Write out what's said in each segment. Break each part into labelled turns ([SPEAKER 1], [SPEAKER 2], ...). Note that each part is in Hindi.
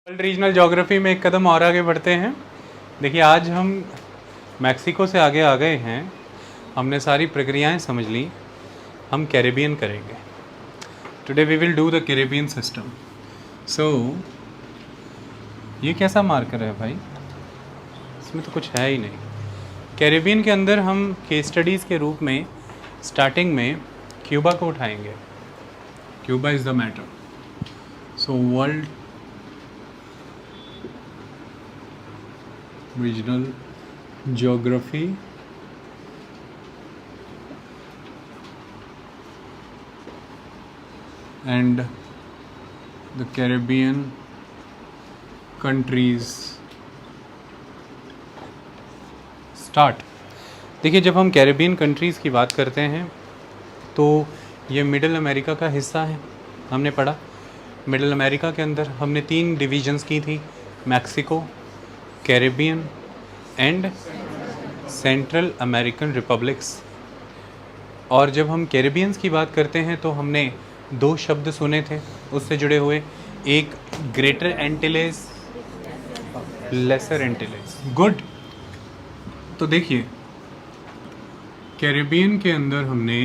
[SPEAKER 1] वर्ल्ड रीजनल ज्योग्राफी में एक कदम और आगे बढ़ते हैं। देखिए, आज हम मैक्सिको से आगे आ गए हैं। हमने सारी प्रक्रियाएं समझ ली। हम कैरेबियन करेंगे। Today we will do the Caribbean system. So ये कैसा मार्कर है भाई? इसमें तो कुछ है ही नहीं। कैरेबियन के अंदर हम केस स्टडीज़ के रूप में स्टार्टिंग में क्यूबा को उठाएंगे। Cuba is the matter. So world regional geography and the Caribbean countries start। देखिए, जब हम कैरेबियन कंट्रीज़ की बात करते हैं तो ये मिडिल अमेरिका का हिस्सा है। हमने पढ़ा मिडिल अमेरिका के अंदर हमने 3 डिवीजन्स की थी, Mexico, Caribbean and central American republics. और जब हम कैरेबियंस की बात करते हैं तो हमने 2 शब्द सुने थे उससे जुड़े हुए, एक ग्रेटर एंटिलेस, लेसर एंटिलेस। गुड। तो देखिए, कैरेबियन के अंदर हमने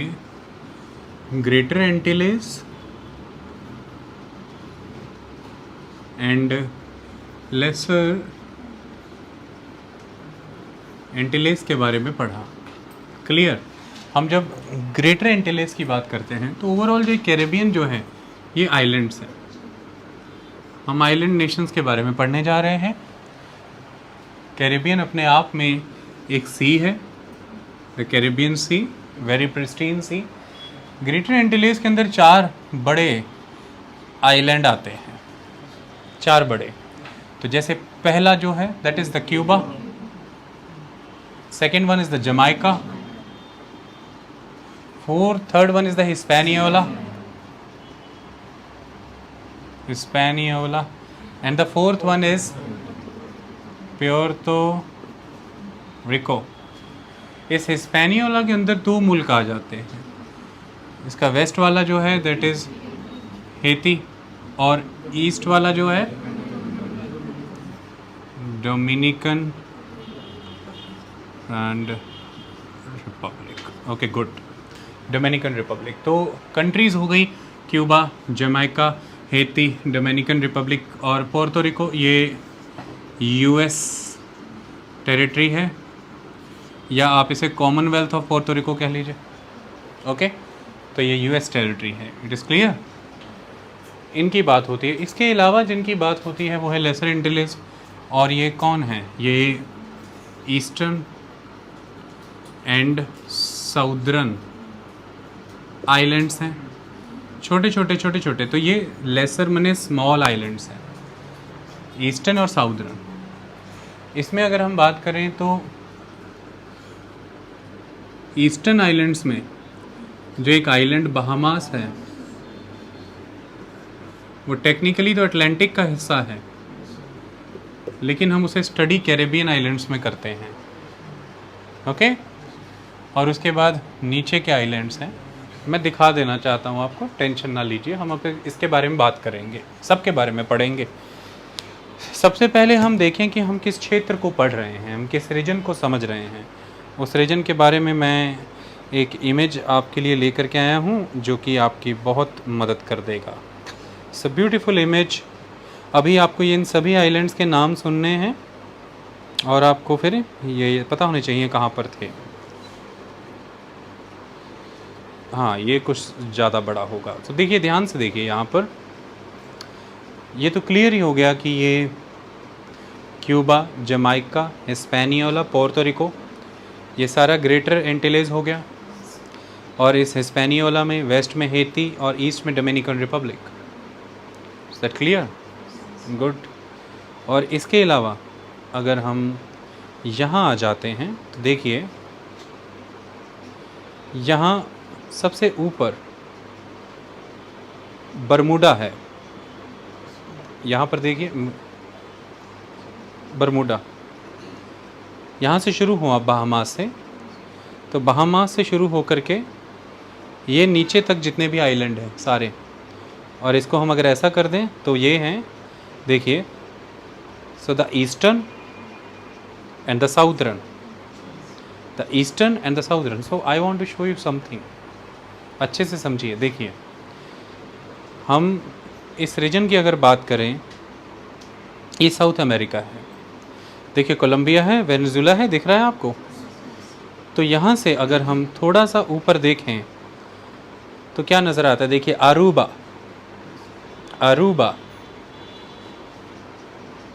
[SPEAKER 1] ग्रेटर एंटिलेस एंड लेसर एंटिलेस के बारे में पढ़ा। क्लियर। हम जब ग्रेटर एंटिलेस की बात करते हैं तो ओवरऑल जो कैरेबियन जो है ये आइलैंड्स हैं। हम आइलैंड नेशंस के बारे में पढ़ने जा रहे हैं। कैरेबियन अपने आप में एक सी है, the Caribbean sea, very pristine sea. Greater Antilles के अंदर 4 बड़े आइलैंड आते हैं, 4 बड़े। तो जैसे पहला जो है that is the Cuba, second one is the Jamaica, third one is the Hispaniola, and the fourth one is Puerto Rico। इस हिस्पैनियोला के अंदर 2 मुल्क आ जाते हैं। इसका वेस्ट वाला जो है दैट इज़ हेती, और ईस्ट वाला जो है Dominican and Republic. Okay, good. Dominican Republic. तो कंट्रीज़ हो गई Cuba, Jamaica, Haiti, Dominican Republic और पोर्टो रिको। ये यूएस टेरिटरी है, या आप इसे कॉमनवेल्थ ऑफ पोर्टो रिको कह लीजिए। ओके, तो ये यूएस टेरिटरी है। It is clear. इनकी बात होती है। इसके अलावा जिनकी बात होती है वो है लेसर एंटिलेस। और ये कौन है? ये ईस्टर्न एंड साउदर्न आइलैंड्स हैं, छोटे छोटे। तो ये लेसर मने स्मॉल आइलैंड्स हैं, ईस्टर्न और साउदर्न। इसमें अगर हम बात करें तो ईस्टर्न आइलैंड्स में जो एक आइलैंड बहामास है वो टेक्निकली तो अटलांटिक का हिस्सा है, लेकिन हम उसे स्टडी कैरेबियन आइलैंड्स में करते हैं। ओके। और उसके बाद नीचे के आइलैंड्स हैं, मैं दिखा देना चाहता हूँ आपको, टेंशन ना लीजिए। हम अब इसके बारे में बात करेंगे, सबके बारे में पढ़ेंगे। सबसे पहले हम देखें कि हम किस क्षेत्र को पढ़ रहे हैं, हम किस रीजन को समझ रहे हैं। उस रीजन के बारे में मैं एक इमेज आपके लिए लेकर के आया हूँ जो कि आपकी बहुत मदद कर देगा। It's a beautiful image. अभी आपको इन सभी आइलैंड्स के नाम सुनने हैं और आपको फिर ये पता होने चाहिए कहाँ पर थे। हाँ, ये कुछ ज़्यादा बड़ा होगा। तो देखिए, ध्यान से देखिए, यहाँ पर ये तो क्लियर ही हो गया कि ये Cuba, Jamaica, Hispaniola, Puerto Rico, ये सारा ग्रेटर एंटिलेस हो गया। और इस हिस्पैनियोला में वेस्ट में हेती और ईस्ट में Dominican Republic. Is that clear? Good. और इसके अलावा अगर हम यहाँ आ जाते हैं तो देखिए, यहाँ सबसे ऊपर बरमूडा है। यहाँ पर देखिए बरमूडा, यहाँ से शुरू हुआ बहामास से। तो बहामास से शुरू होकर के ये नीचे तक जितने भी आइलैंड हैं सारे, और इसको हम अगर ऐसा कर दें तो ये हैं, देखिए So the eastern and the southern. The eastern and the southern. So I want to show you something. अच्छे से समझिए, देखिए हम इस रीजन की अगर बात करें, ये साउथ अमेरिका है, देखिए कोलंबिया है, वेनेजुला है, दिख रहा है आपको। तो यहाँ से अगर हम थोड़ा सा ऊपर देखें तो क्या नज़र आता है, देखिए अरूबा, अरूबा,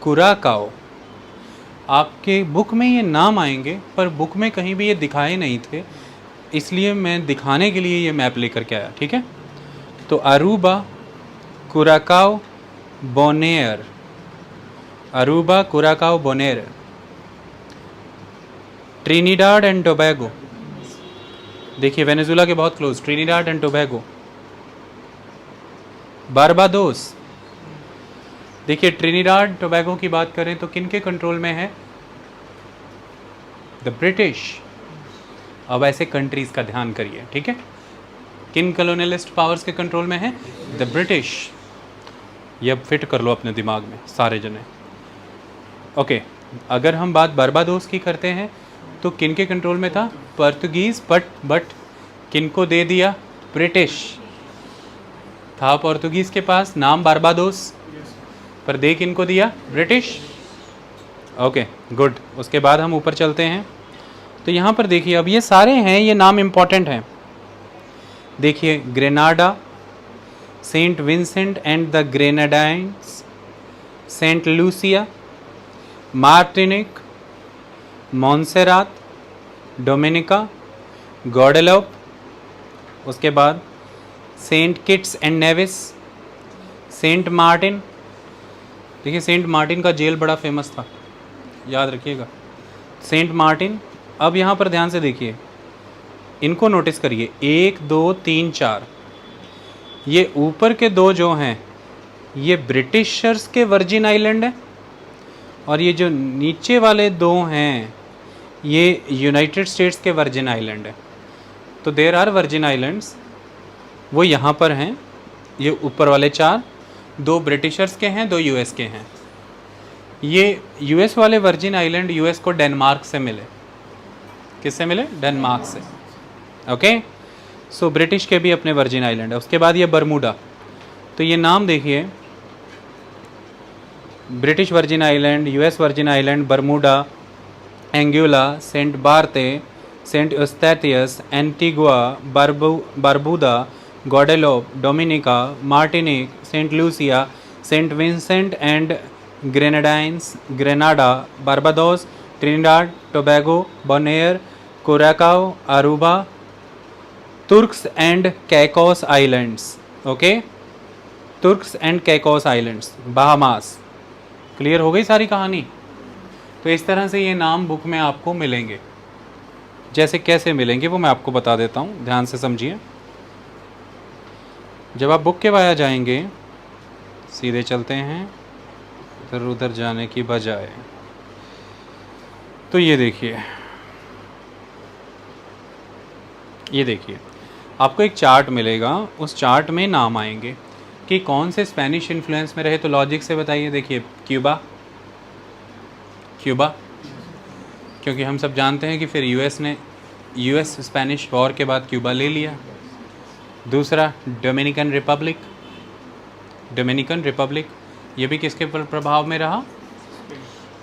[SPEAKER 1] कुराकाओ। आपके बुक में ये नाम आएंगे पर बुक में कहीं भी ये दिखाए नहीं थे, इसलिए मैं दिखाने के लिए ये मैप लेकर के आया, ठीक है। तो Aruba, Curacao, Bonaire, Aruba, Curacao, Bonaire. Trinidad and Tobago, देखिए वेनेजुला के बहुत close, Trinidad and Tobago. Barbados, देखिए ट्रिनिडाड टोबैगो की बात करें तो किन के कंट्रोल में है, द ब्रिटिश। अब ऐसे कंट्रीज का ध्यान करिए, ठीक है, किन कॉलोनियलिस्ट पावर्स के कंट्रोल में है, द ब्रिटिश। ये अब फिट कर लो अपने दिमाग में सारे जने। ओके, अगर हम बात बारबाडोस की करते हैं तो किन के कंट्रोल में था, पोर्तुगीज, बट किन को दे दिया, ब्रिटिश। था पोर्तुगीज के पास नाम बारबाडोस, पर दे किन को दिया, ब्रिटिश। Okay good. उसके बाद हम ऊपर चलते हैं तो यहाँ पर देखिए, अब ये सारे हैं, ये नाम इम्पॉर्टेंट हैं। देखिए Grenada, Saint Vincent and the Grenadines, Saint Lucia, Martinique, Montserrat, Dominica, Guadeloupe. उसके बाद Saint Kitts and Nevis, Saint Martin. देखिए सेंट मार्टिन का जेल बड़ा फेमस था, याद रखिएगा, सेंट मार्टिन। अब यहाँ पर ध्यान से देखिए, इनको नोटिस करिए, 1 2 3 4, ये ऊपर के दो जो हैं ये ब्रिटिशर्स के वर्जिन आइलैंड है, और ये जो नीचे वाले दो हैं ये यूनाइटेड स्टेट्स के वर्जिन आइलैंड है। तो देयर आर वर्जिन आइलैंड्स, वो यहाँ पर हैं, ये ऊपर वाले 4, 2 ब्रिटिशर्स के हैं, 2 यूएस के हैं। ये यूएस वाले वर्जिन आइलैंड यूएस को डेनमार्क से मिले, किससे मिले, डेनमार्क से। ओके, सो ब्रिटिश के भी अपने वर्जिन आइलैंड है। उसके बाद ये बरमूडा, तो ये नाम देखिए, British Virgin Island, US Virgin Island, Bermuda, Anguilla, Saint Barts, Saint Eustatius, Antigua, Barbuda, Guadeloupe, Dominica, Martinique, Saint Lucia, Saint Vincent and Grenadines, Grenada, Barbados, Trinidad Tobago, Bonaire, Curacao, Aruba, Turks and Caicos Islands. Okay, Turks and Caicos Islands, Bahamas. Clear हो गई सारी कहानी। तो इस तरह से ये नाम बुक में आपको मिलेंगे। जैसे कैसे मिलेंगे वो मैं आपको बता देता हूँ, ध्यान से समझिए। जब आप बुक के वाया जाएंगे, सीधे चलते हैं इधर उधर जाने की बजाय, तो ये देखिए, ये देखिए आपको एक चार्ट मिलेगा, उस चार्ट में नाम आएंगे कि कौन से स्पेनिश इन्फ्लुएंस में रहे। तो लॉजिक से बताइए, देखिए क्यूबा, क्यूबा, क्योंकि हम सब जानते हैं कि फिर यूएस स्पेनिश वॉर के बाद क्यूबा ले लिया। दूसरा डोमिनिकन रिपब्लिक, डोमिनिकन रिपब्लिक, ये भी किसके प्रभाव में रहा,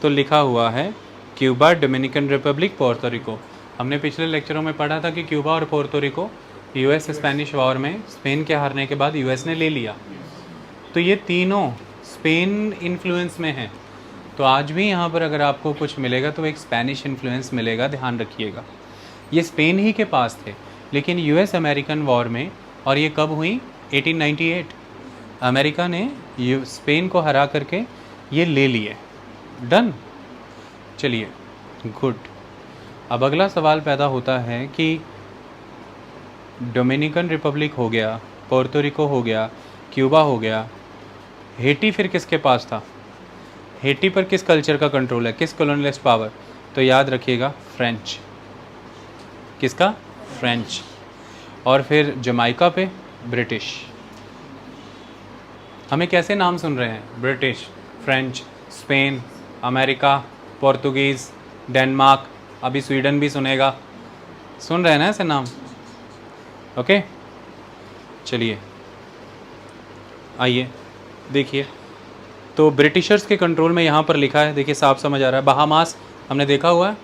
[SPEAKER 1] तो लिखा हुआ है क्यूबा, डोमिनिकन रिपब्लिक, पोर्तो रिको। हमने पिछले लेक्चरों में पढ़ा था कि क्यूबा और पोर्तो रिको यूएस स्पेनिश वॉर में स्पेन के हारने के बाद यूएस ने ले लिया। तो ये तीनों स्पेन इन्फ्लुएंस में हैं। तो आज भी यहाँ पर अगर आपको कुछ मिलेगा तो एक स्पेनिश इन्फ्लुएंस मिलेगा, ध्यान रखिएगा। ये स्पेन ही के पास थे, लेकिन यूएस अमेरिकन वॉर में, और ये कब हुई, 1898, अमेरिका ने स्पेन को हरा करके ये ले लिए। डन, चलिए गुड। अब अगला सवाल पैदा होता है कि डोमिनिकन रिपब्लिक हो गया, पोर्तो रिको हो गया, क्यूबा हो गया, हेटी फिर किसके पास था, हेटी पर किस कल्चर का कंट्रोल है, किस कॉलोनियलिस्ट पावर, तो याद रखिएगा फ्रेंच। किसका, फ्रेंच। और फिर जमाइका पे ब्रिटिश। हमें कैसे नाम सुन रहे हैं, British, French, Spain, America, Portuguese, Denmark, अभी स्वीडन भी सुनेगा, सुन रहे हैं ना ऐसे नाम। ओके, चलिए आइए देखिए, तो ब्रिटिशर्स के कंट्रोल में यहाँ पर लिखा है, देखिए साफ समझ आ रहा है। बहामास हमने देखा हुआ है,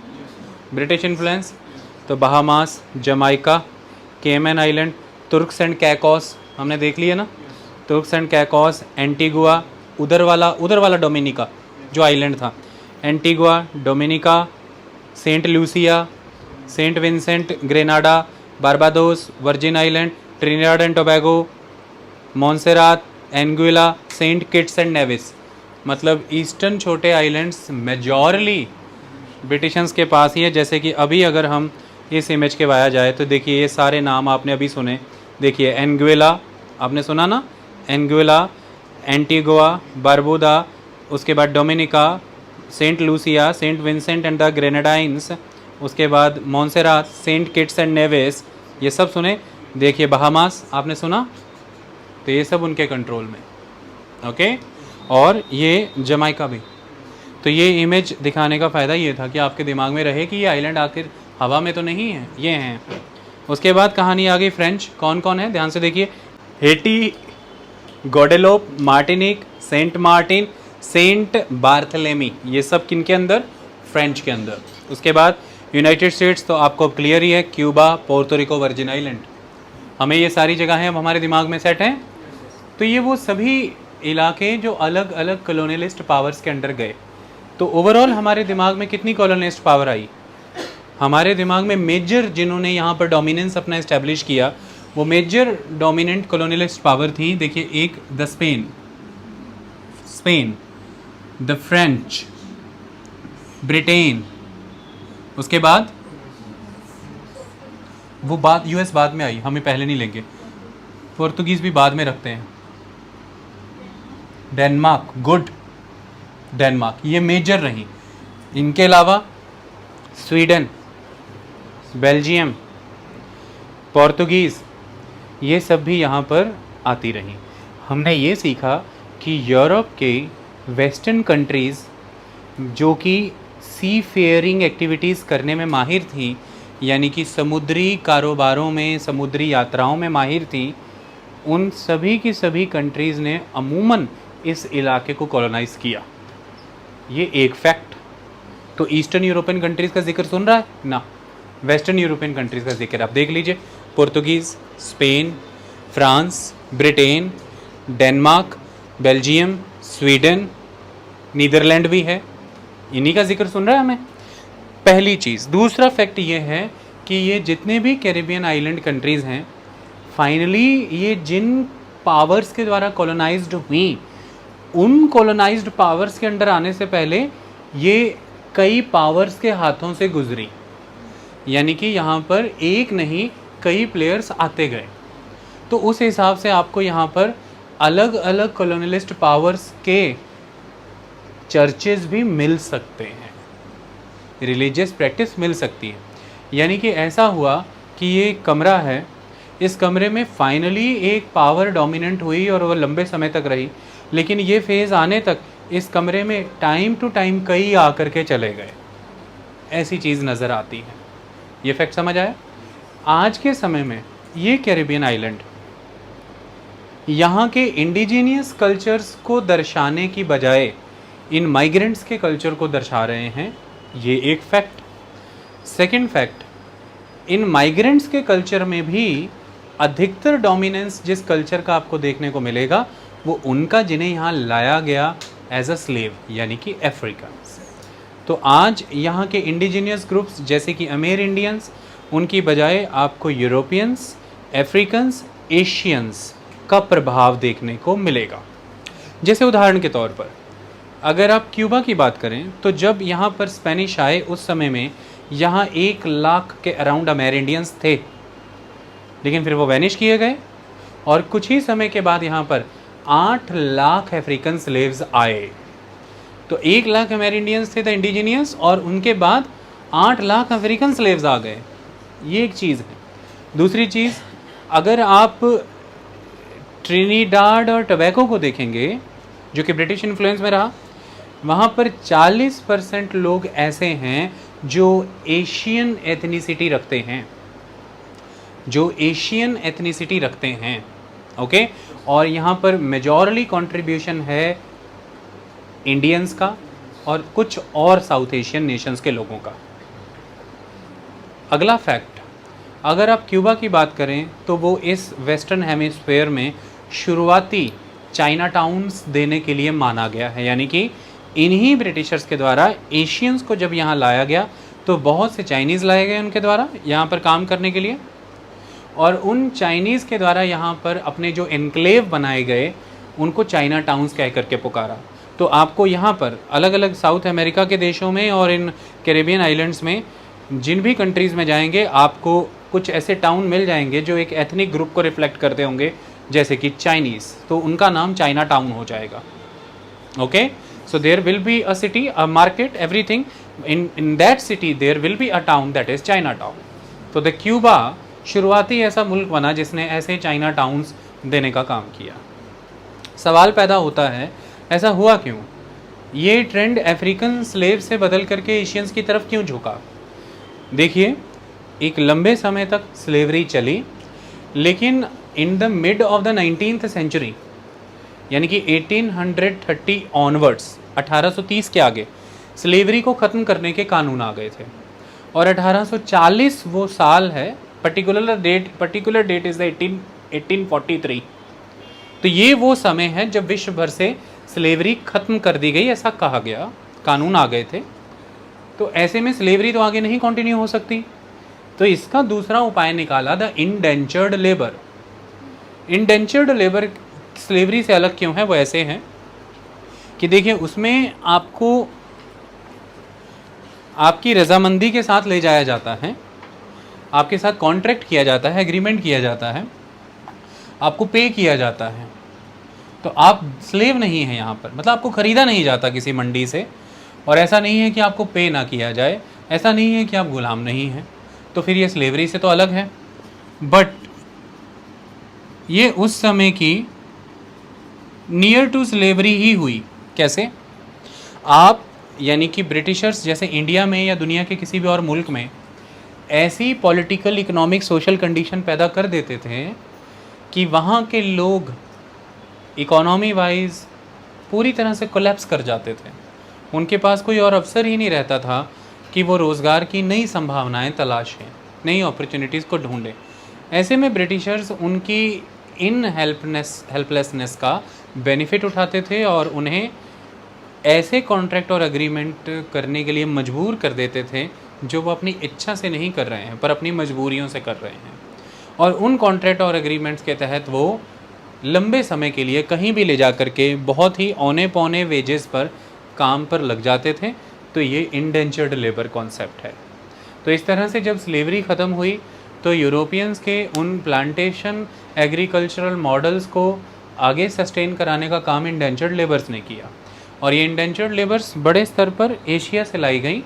[SPEAKER 1] ब्रिटिश इन्फ्लुएंस, तो बहामास, जमाइका, केमन आइलैंड, तुर्क्स एंड कैकोस हमने देख लिया ना, तुर्क्स एंड कैकोस, एंटीगुआ, उधर वाला डोमिनिका जो आइलैंड था, Antigua, Dominica, Saint Lucia, Saint Vincent, Grenada, Barbados, Virgin Island, Trinidad and Tobago, Montserrat, Anguilla, Saint Kitts and Nevis. मतलब ईस्टर्न छोटे आइलैंड्स मेजॉरली ब्रिटिशर्स के पास ही है। जैसे कि अभी अगर हम इस इमेज के वाया जाए तो देखिए ये सारे नाम आपने अभी सुने, देखिए एंगुइला आपने सुना ना, एंगुइला, एंटीगुआ, बारबुदा, उसके बाद Dominica, Saint Lucia, Saint Vincent and the Grenadines, उसके बाद Montserrat, Saint Kitts and Nevis, ये सब सुने। देखिए बहामास आपने सुना, तो ये सब उनके कंट्रोल में, ओके। और ये जमाइका भी। तो ये इमेज दिखाने का फ़ायदा ये था कि आपके दिमाग में रहे कि ये आइलैंड आखिर हवा में तो नहीं है, ये हैं। उसके बाद कहानी आ गई फ्रेंच, कौन कौन है ध्यान से देखिए, Haiti, Guadeloupe, Martinique, Saint Martin, Saint Barthelemy, ये सब किन के अंदर, फ्रेंच के अंदर। उसके बाद यूनाइटेड स्टेट्स तो आपको क्लियर ही है, क्यूबा, पोर्टोरिको, वर्जिन आइलैंड, हमें ये सारी जगहें अब हमारे दिमाग में सेट हैं। तो ये वो सभी इलाके जो अलग अलग कॉलोनियलिस्ट पावर्स के अंडर गए। तो ओवरऑल हमारे दिमाग में कितनी कॉलोनियलिस्ट पावर आई, हमारे दिमाग में मेजर जिन्होंने यहाँ पर डोमिनेंस अपना इस्टेब्लिश किया, वो मेजर डोमिनेंट कॉलोनियलिस्ट पावर थी। देखिए एक the Spain, the French, Britain, उसके बाद वो बात यूएस बाद में आई, हमें पहले नहीं लेंगे, पोर्तुगीज़ भी बाद में रखते हैं, डेनमार्क, गुड डेनमार्क, ये मेजर रही। इनके अलावा स्वीडन, बेल्जियम, पोर्तुगीज़, ये सब भी यहाँ पर आती रही। हमने ये सीखा कि यूरोप के वेस्टर्न कंट्रीज़ जो कि सी फेयरिंग एक्टिविटीज़ करने में माहिर थी, यानी कि समुद्री कारोबारों में, समुद्री यात्राओं में माहिर थी, उन सभी की सभी कंट्रीज़ ने अमूमन इस इलाके को कॉलोनाइज़ किया। ये एक फैक्ट। तो ईस्टर्न यूरोपियन कंट्रीज़ का जिक्र सुन रहा है ना, वेस्टर्न यूरोपियन कंट्रीज़ का जिक्र आप देख लीजिए, Portuguese, Spain, France, Britain, Denmark, Belgium, Sweden, Netherland भी है, इन्हीं का जिक्र सुन रहा है हमें, पहली चीज़। दूसरा फैक्ट ये है कि ये जितने भी कैरिबियन आइलैंड कंट्रीज़ हैं, फाइनली ये जिन पावर्स के द्वारा कॉलोनाइज्ड हुई, उन कॉलोनाइज्ड पावर्स के अंडर आने से पहले ये कई पावर्स के हाथों से गुजरी, यानी कि यहाँ पर एक नहीं कई प्लेयर्स आते गए। तो उस हिसाब से आपको यहाँ पर अलग अलग कॉलोनियलिस्ट पावर्स के चर्चेज़ भी मिल सकते हैं, रिलीजियस प्रैक्टिस मिल सकती है। यानी कि ऐसा हुआ कि ये कमरा है, इस कमरे में फाइनली एक पावर डोमिनेंट हुई और वो लंबे समय तक रही, लेकिन ये फेज़ आने तक इस कमरे में टाइम टू टाइम कई आकर के चले गए, ऐसी चीज़ नज़र आती है। ये फैक्ट समझ आया। आज के समय में ये कैरिबियन आइलैंड यहाँ के इंडिजीनियस कल्चर्स को दर्शाने की बजाय इन माइग्रेंट्स के कल्चर को दर्शा रहे हैं, ये एक फैक्ट। सेकंड फैक्ट, इन माइग्रेंट्स के कल्चर में भी अधिकतर डोमिनेंस जिस कल्चर का आपको देखने को मिलेगा वो उनका जिन्हें यहाँ लाया गया एज अ स्लेव, यानी कि अफ्रीकन्स। तो आज यहाँ के इंडिजीनियस ग्रुप्स जैसे कि अमेर इंडियंस, उनकी बजाय आपको यूरोपियंस, अफ्रीकन्स, एशियंस का प्रभाव देखने को मिलेगा। जैसे उदाहरण के तौर पर अगर आप क्यूबा की बात करें तो जब यहाँ पर स्पेनिश आए उस समय में यहाँ 1 लाख के अराउंड अमेरिंडियंस थे, लेकिन फिर वो वैनिश किए गए और कुछ ही समय के बाद यहाँ पर 8 लाख अफ्रीकन स्लेव्स आए। तो 1 लाख अमेरिंडियंस थे द इंडिजीनियस और उनके बाद 8 लाख अफ्रीकन स्लेव्स आ गए, ये एक चीज़ है। दूसरी चीज़, अगर आप ट्रिनिडाड और टोबैगो को देखेंगे जो कि ब्रिटिश इन्फ्लुएंस में रहा, वहाँ पर 40% लोग ऐसे हैं जो एशियन एथनिसिटी रखते हैं, जो एशियन एथनिसिटी रखते हैं, ओके। और यहाँ पर मेजॉरिटी कंट्रीब्यूशन है इंडियंस का और कुछ और साउथ एशियन नेशंस के लोगों का। अगला फैक्ट, अगर आप क्यूबा की बात करें तो वो इस वेस्टर्न हेमिस्फीयर में शुरुआती चाइना टाउन्स देने के लिए माना गया है, यानी कि इन्हीं ब्रिटिशर्स के द्वारा एशियंस को जब यहाँ लाया गया तो बहुत से चाइनीज़ लाए गए उनके द्वारा यहाँ पर काम करने के लिए, और उन चाइनीज़ के द्वारा यहाँ पर अपने जो एनक्लेव बनाए गए उनको चाइना टाउन्स कह करके पुकारा। तो आपको यहाँ पर अलग अलग साउथ अमेरिका के देशों में और इन कैरेबियन आइलैंड्स में जिन भी कंट्रीज़ में जाएंगे आपको कुछ ऐसे टाउन मिल जाएंगे जो एक एथनिक ग्रुप को रिफ्लेक्ट करते होंगे, जैसे कि चाइनीज़, तो उनका नाम चाइना टाउन हो जाएगा, okay. So there will be a city, a market, everything in that city there will be a town that is China town. तो द क्यूबा शुरुआती ऐसा मुल्क बना जिसने ऐसे चाइना टाउन्स देने का काम किया। सवाल पैदा होता है ऐसा हुआ क्यों, ये ट्रेंड अफ्रीकन स्लेव से बदल करके एशियंस की तरफ क्यों झुका। देखिए, एक लंबे समय तक स्लेवरी चली, लेकिन in the mid of the 19th century, यानी कि 1830 ऑनवर्ड्स, 1830 के आगे स्लेवरी को ख़त्म करने के कानून आ गए थे। और 1840 वो साल है, पर्टिकुलर डेट इज़ द 1843। तो ये वो समय है जब विश्व भर से स्लेवरी ख़त्म कर दी गई, ऐसा कहा गया, कानून आ गए थे। तो ऐसे में स्लेवरी तो आगे नहीं कंटिन्यू हो सकती, तो इसका दूसरा उपाय निकाला the indentured labour. Indentured labour slavery से अलग क्यों है, वो ऐसे हैं कि देखिए उसमें आपको आपकी रजामंदी के साथ ले जाया जाता है, आपके साथ कॉन्ट्रैक्ट किया जाता है, एग्रीमेंट किया जाता है, आपको पे किया जाता है, तो आप स्लेव नहीं हैं यहाँ पर, मतलब आपको ख़रीदा नहीं जाता किसी मंडी से। और ऐसा नहीं है कि आपको पे ना किया जाए, ऐसा नहीं है कि आप गुलाम नहीं हैं, तो फिर ये स्लेवरी से तो अलग है। बट ये उस समय की नियर टू स्लेवरी ही हुई। कैसे? आप यानी कि ब्रिटिशर्स जैसे इंडिया में या दुनिया के किसी भी और मुल्क में ऐसी पॉलिटिकल, इकोनॉमिक, सोशल कंडीशन पैदा कर देते थे कि वहाँ के लोग इकोनॉमी वाइज पूरी तरह से कोलैप्स कर जाते थे। उनके पास कोई और अवसर ही नहीं रहता था कि वो रोज़गार की नई संभावनाएं तलाशें, नई अपॉर्चुनिटीज़ को ढूंढें। ऐसे में ब्रिटिशर्स उनकी इन हेल्पलेसनेस का बेनिफिट उठाते थे और उन्हें ऐसे कॉन्ट्रैक्ट और एग्रीमेंट करने के लिए मजबूर कर देते थे जो वो अपनी इच्छा से नहीं कर रहे हैं पर अपनी मजबूरियों से कर रहे हैं। और उन कॉन्ट्रैक्ट और एग्रीमेंट्स के तहत वो लंबे समय के लिए कहीं भी ले जा कर के बहुत ही औने पौने वेजेस पर काम पर लग जाते थे। तो ये इंडेंचर्ड लेबर कॉन्सेप्ट है। तो इस तरह से जब स्लेवरी ख़त्म हुई तो यूरोपियंस के उन प्लांटेशन एग्रीकल्चरल मॉडल्स को आगे सस्टेन कराने का काम इंडेंचर्ड लेबर्स ने किया। और ये इंडेंचर्ड लेबर्स बड़े स्तर पर एशिया से लाई गई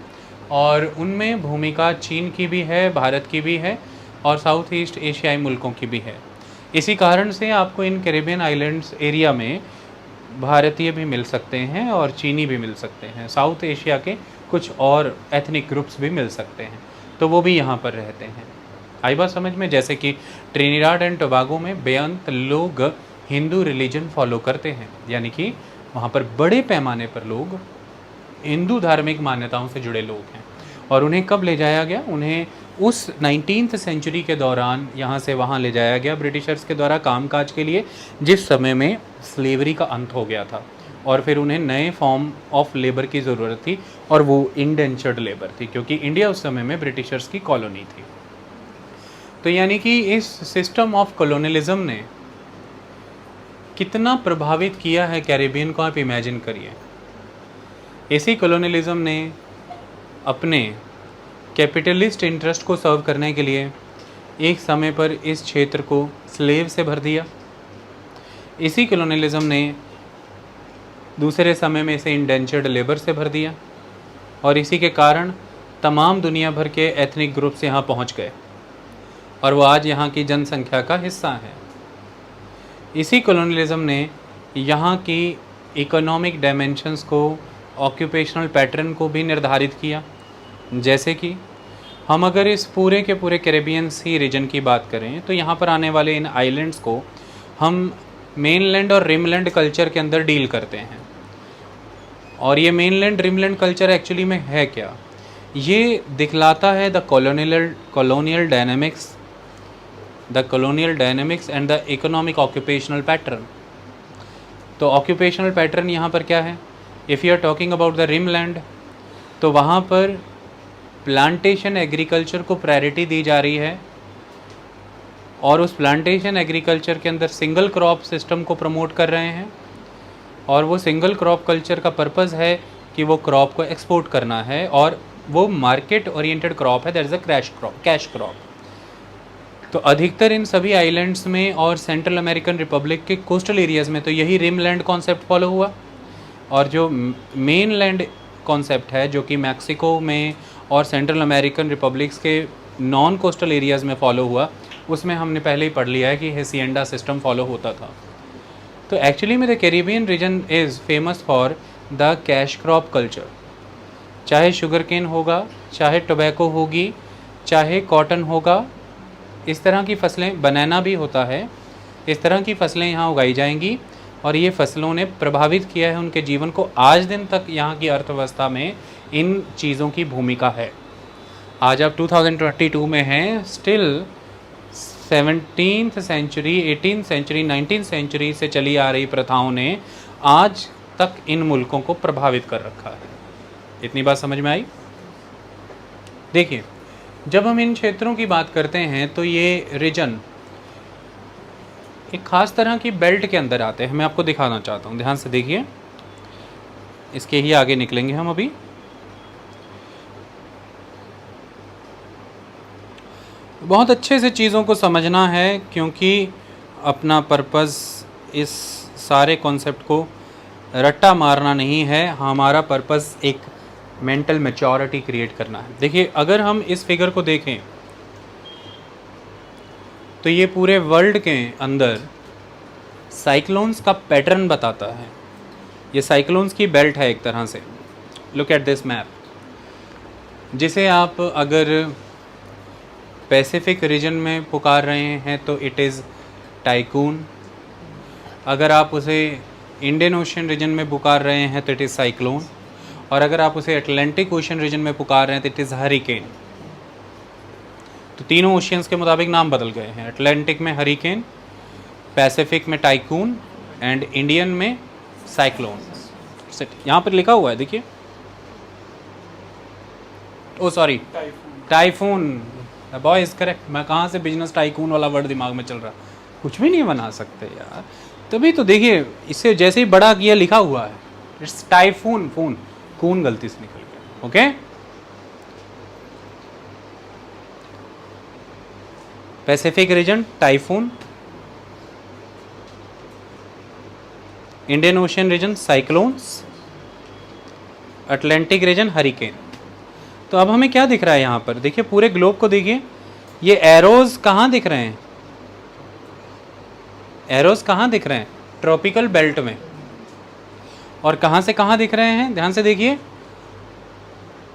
[SPEAKER 1] और उनमें भूमिका चीन की भी है, भारत की भी है और साउथ ईस्ट एशियाई मुल्कों की भी है। इसी कारण से आपको इन कैरेबियन आइलैंड्स एरिया में भारतीय भी मिल सकते हैं और चीनी भी मिल सकते हैं, साउथ एशिया के कुछ और एथनिक ग्रुप्स भी मिल सकते हैं, तो वो भी यहाँ पर रहते हैं। आई बात समझ में? जैसे कि ट्रिनिडाड एंड टोबागो में बेअंत लोग हिंदू रिलीजन फॉलो करते हैं, यानी कि वहाँ पर बड़े पैमाने पर लोग हिंदू धार्मिक मान्यताओं से जुड़े लोग हैं। और उन्हें कब ले जाया गया? उन्हें उस 19th सेंचुरी के दौरान यहाँ से वहाँ ले जाया गया ब्रिटिशर्स के द्वारा कामकाज के लिए, जिस समय में स्लेवरी का अंत हो गया था और फिर उन्हें नए फॉर्म ऑफ लेबर की ज़रूरत थी और वो इंडेंचर्ड लेबर थी, क्योंकि इंडिया उस समय में ब्रिटिशर्स की कॉलोनी थी। तो यानी कि इस सिस्टम ऑफ कॉलोनियलिज्म ने कितना प्रभावित किया है कैरेबियन को, आप इमेजिन करिए। इसी कॉलोनियलिज्म ने अपने कैपिटलिस्ट इंटरेस्ट को सर्व करने के लिए एक समय पर इस क्षेत्र को स्लेव से भर दिया। इसी कॉलोनियलिज्म ने दूसरे समय में इसे इंडेंचर्ड लेबर से भर दिया और इसी के कारण तमाम दुनिया भर के एथनिक ग्रुप्स यहाँ पहुँच गए और वो आज यहाँ की जनसंख्या का हिस्सा है। इसी कॉलोनियलिज्म ने यहाँ की इकोनॉमिक डायमेंशंस को ऑक्यूपेशनल पैटर्न को भी निर्धारित किया। जैसे कि हम अगर इस पूरे के पूरे कैरेबियन सी रीजन की बात करें तो यहाँ पर आने वाले इन आइलैंड्स को हम मेनलैंड और रिमलैंड कल्चर के अंदर डील करते हैं। और ये मेनलैंड रिमलैंड कल्चर एक्चुअली में है क्या, ये दिखलाता है the colonial dynamics and the economic occupational pattern. तो ऑक्यूपेशनल पैटर्न यहाँ पर क्या है, if you are talking about the rimland तो वहाँ पर प्लांटेशन एग्रीकल्चर को प्रायोरिटी दी जा रही है और उस प्लांटेशन एग्रीकल्चर के अंदर सिंगल क्रॉप सिस्टम को प्रमोट कर रहे हैं। और वो सिंगल क्रॉप कल्चर का पर्पज़ है कि वो क्रॉप को एक्सपोर्ट करना है और वो मार्केट ओरिएंटेड क्रॉप है, that is a cash crop. तो अधिकतर इन सभी आइलैंड्स में और सेंट्रल अमेरिकन रिपब्लिक के कोस्टल एरियाज़ में तो यही रिमलैंड कॉन्सेप्ट फॉलो हुआ। और जो मेनलैंड कॉन्सेप्ट है जो कि मैक्सिको में और सेंट्रल अमेरिकन रिपब्लिक्स के नॉन कोस्टल एरियाज़ में फॉलो हुआ, उसमें हमने पहले ही पढ़ लिया है कि हेसिएंडा सिस्टम फॉलो होता था। तो एक्चुअली में the Caribbean region is famous for the cash crop culture. चाहे शुगर केन होगा, चाहे टोबैको होगी, चाहे कॉटन होगा, इस तरह की फसलें, बनाना भी होता है, इस तरह की फसलें यहाँ उगाई जाएंगी। और ये फसलों ने प्रभावित किया है उनके जीवन को। आज दिन तक यहाँ की अर्थव्यवस्था में इन चीज़ों की भूमिका है। आज आप 2022 में हैं, still 17th century, 18th century, 19th century से चली आ रही प्रथाओं ने आज तक इन मुल्कों को प्रभावित कर रखा है। इतनी बात समझ में आई? देखिए, जब हम इन क्षेत्रों की बात करते हैं तो ये रीजन एक ख़ास तरह की बेल्ट के अंदर आते हैं। मैं आपको दिखाना चाहता हूँ, ध्यान से देखिए, इसके ही आगे निकलेंगे हम अभी। बहुत अच्छे से चीज़ों को समझना है क्योंकि अपना पर्पज़ इस सारे कॉन्सेप्ट को रट्टा मारना नहीं है, हमारा पर्पज़ एक मेंटल मैच्योरिटी क्रिएट करना है। देखिए, अगर हम इस फिगर को देखें तो ये पूरे वर्ल्ड के अंदर साइक्लोन्स का पैटर्न बताता है। ये साइक्लोन्स की बेल्ट है एक तरह से। लुक एट दिस मैप, जिसे आप अगर पैसिफिक रीजन में पुकार रहे हैं तो इट इज़ टाइकून, अगर आप उसे इंडियन ओशन रीजन में पुकार रहे हैं तो इट इज़ साइक्लोन, और अगर आप उसे अटलांटिक ओशन रीजन में पुकार रहे हैं तो इट इज़ हरिकेन। तो तीनों ओशियंस के मुताबिक नाम बदल गए हैं। अटलांटिक में हरिकेन, पैसिफिक में टाइकून एंड इंडियन में साइक्लोन। यहाँ पर लिखा हुआ है, देखिए, oh sorry, typhoon. Boy is correct. मैं कहाँ से बिजनेस टाइकून वाला वर्ड दिमाग में चल रहा, कुछ भी नहीं बना सकते यार। तभी तो देखिए, इससे जैसे ही बड़ा किया लिखा हुआ है, इट्स टाइफून, फून, कून गलती से निकल गया। Okay, Pacific region typhoon, Indian ocean region cyclones, Atlantic region hurricane. तो अब हमें क्या दिख रहा है यहाँ पर? देखिए, पूरे ग्लोब को देखिए, ये एरोज कहाँ दिख रहे हैं? एरोज कहाँ दिख रहे हैं? ट्रॉपिकल बेल्ट में। और कहाँ से कहाँ दिख रहे हैं? ध्यान से देखिए,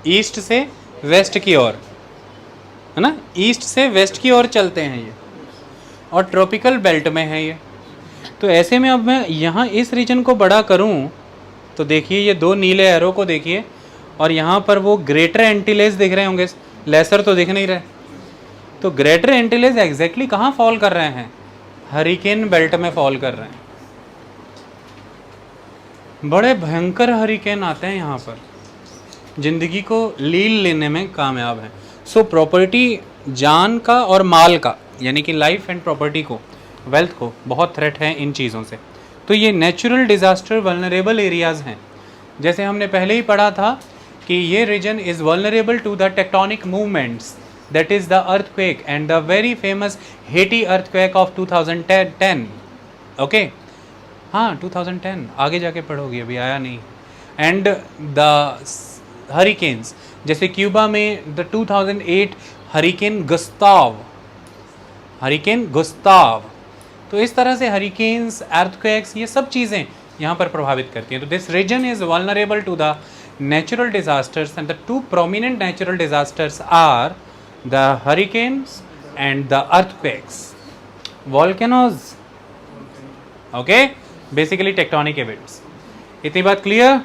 [SPEAKER 1] ईस्ट से वेस्ट की ओर, है ना, ईस्ट से वेस्ट की ओर चलते हैं ये, और ट्रॉपिकल बेल्ट में है ये। तो ऐसे में अब मैं यहाँ इस रीजन को बड़ा करूँ तो देखिए, ये दो नीले एरो को देखिए, और यहाँ पर वो ग्रेटर एंटीलेज दिख रहे होंगे, लेसर तो दिख नहीं रहे। तो ग्रेटर एंटीलेज एग्जैक्टली कहाँ फॉल कर रहे हैं? हरिकेन बेल्ट में फॉल कर रहे हैं। बड़े भयंकर हरिकेन आते हैं यहाँ पर, जिंदगी को लील लेने में कामयाब हैं। सो प्रॉपर्टी, जान का और माल का, यानी कि लाइफ एंड प्रॉपर्टी को, वेल्थ को बहुत थ्रेट है इन चीज़ों से। तो ये नेचुरल डिज़ास्टर वल्नरेबल एरियाज़ हैं। जैसे हमने पहले ही पढ़ा था कि ये region is vulnerable to the tectonic movements, that is the earthquake and the very famous Haiti earthquake of 2010। Okay, हाँ 2010, आगे जाके पढ़ोगे, अभी आया नहीं। एंड द हरिकेन्स, जैसे क्यूबा में द 2008 हरिकेन गुस्ताव। तो इस तरह से हरिकेन्स, अर्थक्वेक्स, ये सब चीज़ें यहाँ पर प्रभावित करती हैं। तो this region is vulnerable to the natural disasters and the two prominent natural disasters are the hurricanes and the earthquakes, volcanoes, okay, basically tectonic events. इतनी बात clear?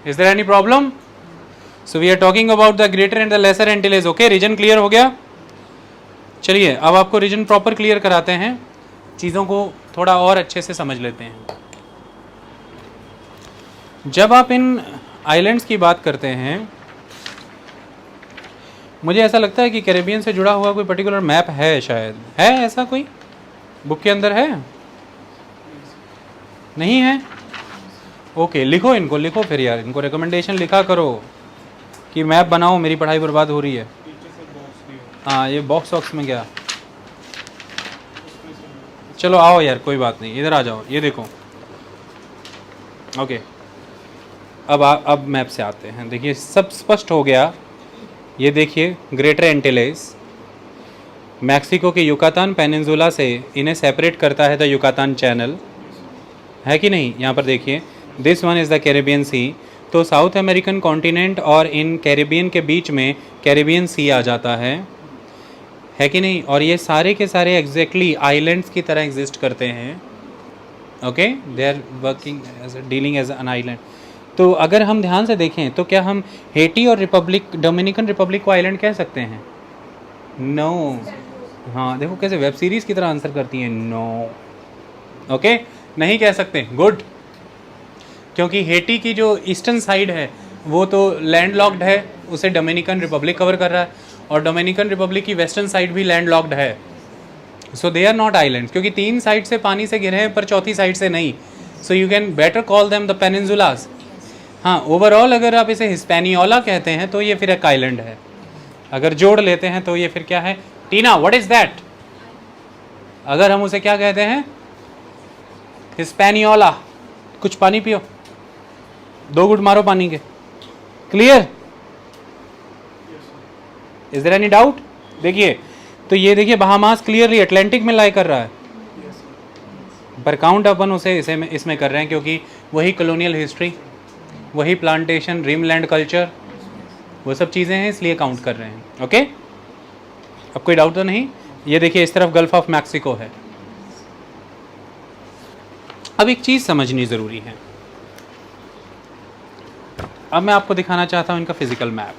[SPEAKER 1] Is there any problem? So we are talking about the greater and the lesser Antilles. Okay, region clear हो गया? चलिए अब आपको रीजन प्रॉपर क्लियर कराते हैं, चीज़ों को थोड़ा और अच्छे से समझ लेते हैं। जब आप इन आइलैंड्स की बात करते हैं, मुझे ऐसा लगता है कि कैरेबियन से जुड़ा हुआ कोई पर्टिकुलर मैप है, शायद है ऐसा कोई बुक के अंदर है? नहीं है? ओके, लिखो इनको, लिखो फिर यार, इनको रिकमेंडेशन लिखा करो कि मैप बनाओ, मेरी पढ़ाई बर्बाद हो रही है। हाँ, ये बॉक्स वॉक्स में गया। चलो आओ यार, कोई बात नहीं, इधर आ जाओ, ये देखो। ओके, अब मैप से आते हैं। देखिए सब स्पष्ट हो गया। ये देखिए ग्रेटर एंटिलेज मैक्सिको के युकातान पेनिनसुला से इन्हें सेपरेट करता है द युकातान चैनल, है कि नहीं? यहाँ पर देखिए, this one is the Caribbean sea. तो साउथ अमेरिकन कॉन्टिनेंट और इन कैरेबियन के बीच में कैरेबियन सी आ जाता है कि नहीं? और ये सारे के सारे एग्जैक्टली आइलैंड्स की तरह एग्जिस्ट करते हैं। Okay, they are working as dealing as an island. तो अगर हम ध्यान से देखें तो क्या हम हेटी और डोमिनिकन रिपब्लिक को आइलैंड कह सकते हैं? नो। हाँ, देखो कैसे वेब सीरीज़ की तरह आंसर करती हैं, नो। ओके, नहीं कह सकते। गुड, क्योंकि हेटी की जो ईस्टर्न साइड है वो तो लैंडलॉक्ड है, उसे डोमिनिकन रिपब्लिक कवर कर रहा है, और डोमिनिकन रिपब्लिक की वेस्टर्न साइड भी लैंडलॉक्ड है। सो दे आर नॉट आइलैंड्स, क्योंकि 3 साइड से पानी से घिरे हैं पर चौथी साइड से नहीं। So you can better call them the peninsulas. हाँ, ओवरऑल अगर आप इसे हिस्पैनियोला कहते हैं तो ये फिर एक आइलैंड है। अगर जोड़ लेते हैं तो ये फिर क्या है? टीना, व्हाट इज दैट? अगर हम उसे क्या कहते हैं? हिस्पैनियोला। कुछ पानी पियो, 2 घूंट मारो पानी के। Clear? Is there any doubt? देखिए, तो ये देखिए बहामास क्लियरली अटलांटिक में लाई कर रहा है, पर काउंट अपन उसे इसमें कर रहे हैं क्योंकि वही कॉलोनियल हिस्ट्री, वही प्लांटेशन, ड्रीमलैंड कल्चर, वो सब चीज़ें हैं, इसलिए काउंट कर रहे हैं। ओके, अब कोई डाउट तो नहीं? ये देखिए इस तरफ गल्फ ऑफ मैक्सिको है। अब एक चीज़ समझनी ज़रूरी है। अब मैं आपको दिखाना चाहता हूँ इनका फिजिकल मैप।